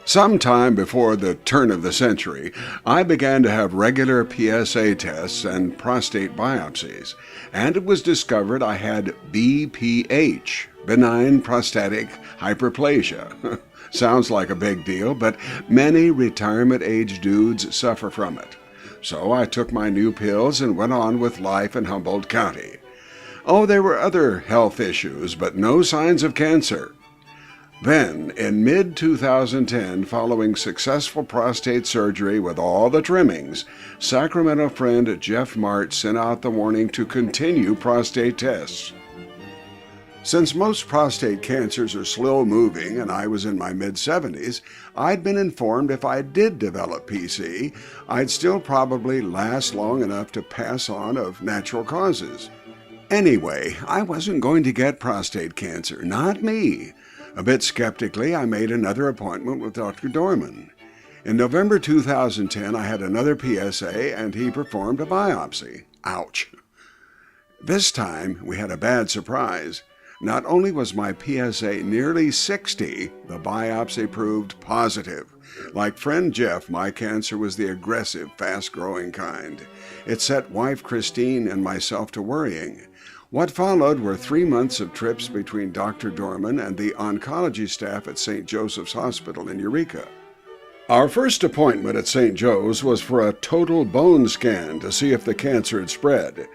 Sometime before the turn of the century, I began to have regular PSA tests and prostate biopsies, and it was discovered I had BPH, benign prostatic hyperplasia. Sounds like a big deal, but many retirement-age dudes suffer from it. So I took my new pills and went on with life in Humboldt County. Oh, there were other health issues, but no signs of cancer. Then, in mid-2010, following successful prostate surgery with all the trimmings, Sacramento friend Jeff Mart sent out the warning to continue prostate tests. Since most prostate cancers are slow-moving and I was in my mid-70s, I'd been informed if I did develop PC, I'd still probably last long enough to pass on of natural causes. Anyway, I wasn't going to get prostate cancer, not me. A bit skeptically, I made another appointment with Dr. Ddorman. In November 2010, I had another PSA and he performed a biopsy. Ouch! This time, we had a bad surprise. Not only was my PSA nearly 60, the biopsy proved positive. Like friend Jeff, my cancer was the aggressive, fast-growing kind. It set wife Christine and myself to worrying. What followed were 3 months of trips between Dr. Ddorman and the oncology staff at St. Joseph's Hospital in Eureka. Our first appointment at St. Joe's was for a total bone scan to see if the cancer had spread.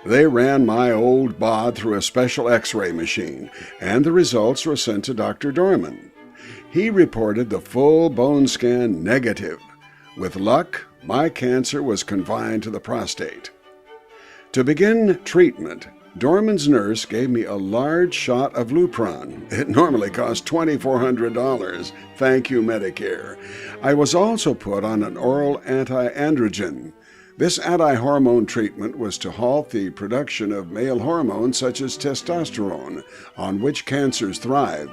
They ran my old bod through a special X-ray machine, and the results were sent to Dr. Ddorman. He reported the full bone scan negative. With luck, my cancer was confined to the prostate. To begin treatment, Ddorman's nurse gave me a large shot of Lupron. It normally costs $2,400. Thank you, Medicare. I was also put on an oral anti-androgen. This anti-hormone treatment was to halt the production of male hormones such as testosterone, on which cancers thrive.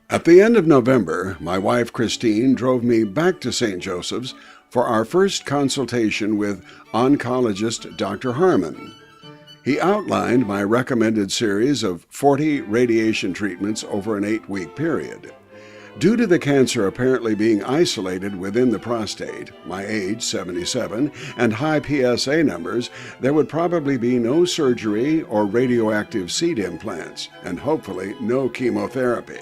At the end of November, my wife Christine drove me back to St. Joseph's for our first consultation with oncologist Dr. Harmon. He outlined my recommended series of 40 radiation treatments over an 8-week period. Due to the cancer apparently being isolated within the prostate, my age, 77, and high PSA numbers, there would probably be no surgery or radioactive seed implants, and hopefully no chemotherapy.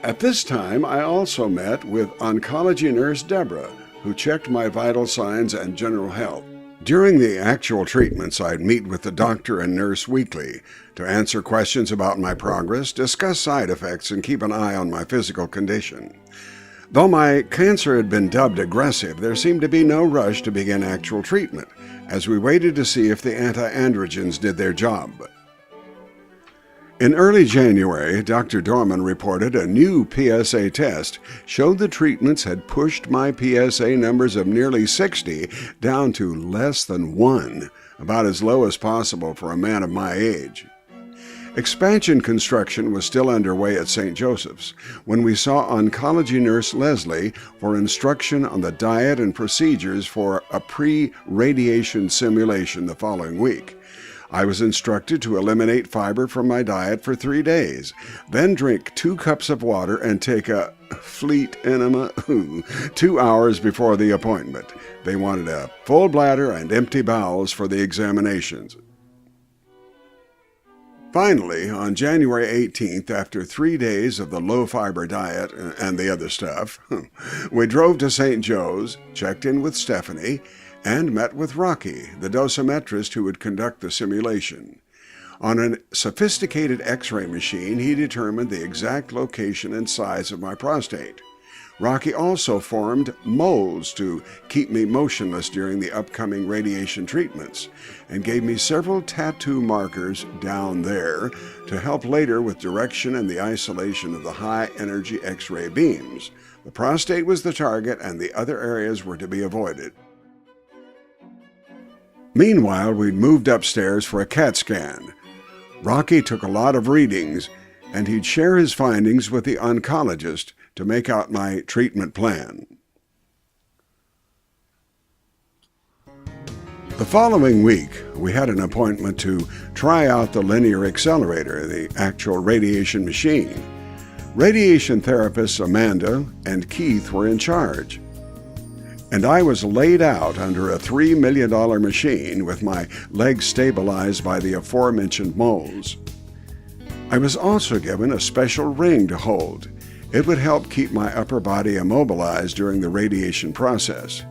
At this time, I also met with oncology nurse Deborah, who checked my vital signs and general health. During the actual treatments, I'd meet with the doctor and nurse weekly to answer questions about my progress, discuss side effects, and keep an eye on my physical condition. Though my cancer had been dubbed aggressive, there seemed to be no rush to begin actual treatment, as we waited to see if the anti-androgens did their job. In early January, Dr. Ddorman reported a new PSA test showed the treatments had pushed my PSA numbers of nearly 60 down to less than 1, about as low as possible for a man of my age. Expansion construction was still underway at St. Joseph's when we saw oncology nurse Leslie for instruction on the diet and procedures for a pre-radiation simulation the following week. I was instructed to eliminate fiber from my diet for 3 days, then drink 2 cups of water and take a fleet enema 2 hours before the appointment. They wanted a full bladder and empty bowels for the examinations. Finally, on January 18th, after 3 days of the low-fiber diet and the other stuff, we drove to St. Joe's, checked in with Stephanie, and met with Rocky, the dosimetrist who would conduct the simulation. On a sophisticated X-ray machine, he determined the exact location and size of my prostate. Rocky also formed molds to keep me motionless during the upcoming radiation treatments, and gave me several tattoo markers down there to help later with direction and the isolation of the high-energy X-ray beams. The prostate was the target, and the other areas were to be avoided. Meanwhile, we'd moved upstairs for a CAT scan. Rocky took a lot of readings, and he'd share his findings with the oncologist to make out my treatment plan. The following week, we had an appointment to try out the linear accelerator, the actual radiation machine. Radiation therapists Amanda and Keith were in charge. And I was laid out under a $3 million machine with my legs stabilized by the aforementioned moles. I was also given a special ring to hold. It would help keep my upper body immobilized during the radiation process.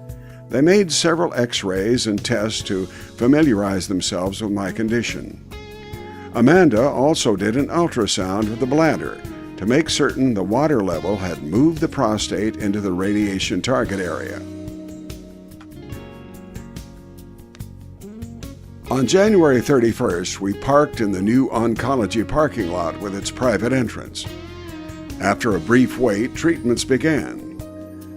They made several x-rays and tests to familiarize themselves with my condition. Amanda also did an ultrasound of the bladder to make certain the water level had moved the prostate into the radiation target area. On January 31st, we parked in the new oncology parking lot with its private entrance. After a brief wait, treatments began.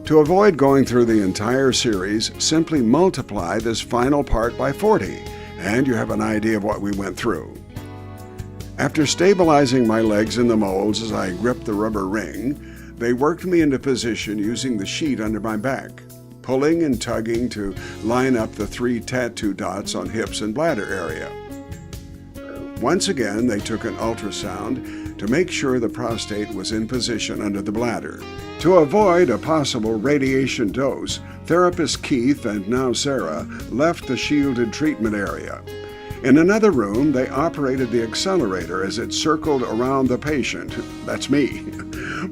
To avoid going through the entire series, simply multiply this final part by 40, and you have an idea of what we went through. After stabilizing my legs in the molds as I gripped the rubber ring, they worked me into position using the sheet under my back, pulling and tugging to line up the 3 tattoo dots on hips and bladder area. Once again, they took an ultrasound to make sure the prostate was in position under the bladder. To avoid a possible radiation dose, therapist Keith and now Sarah left the shielded treatment area. In another room, they operated the accelerator as it circled around the patient, that's me.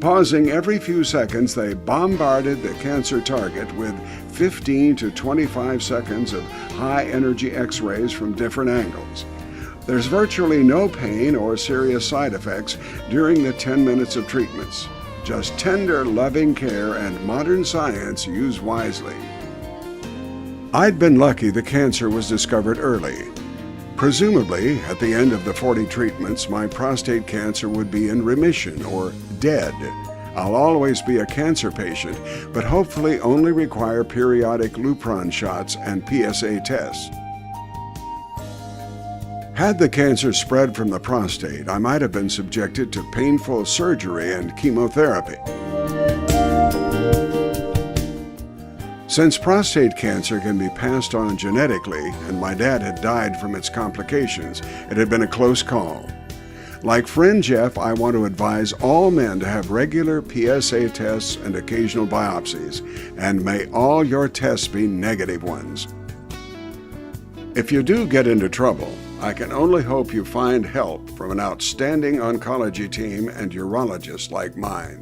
Pausing every few seconds, they bombarded the cancer target with 15 to 25 seconds of high-energy x-rays from different angles. There's virtually no pain or serious side effects during the 10 minutes of treatments. Just tender, loving care and modern science used wisely. I'd been lucky the cancer was discovered early. Presumably, at the end of the 40 treatments, my prostate cancer would be in remission or dead. I'll always be a cancer patient, but hopefully only require periodic Lupron shots and PSA tests. Had the cancer spread from the prostate, I might have been subjected to painful surgery and chemotherapy. Since prostate cancer can be passed on genetically, and my dad had died from its complications, it had been a close call. Like friend Jeff, I want to advise all men to have regular PSA tests and occasional biopsies, and may all your tests be negative ones. If you do get into trouble, I can only hope you find help from an outstanding oncology team and urologist like mine.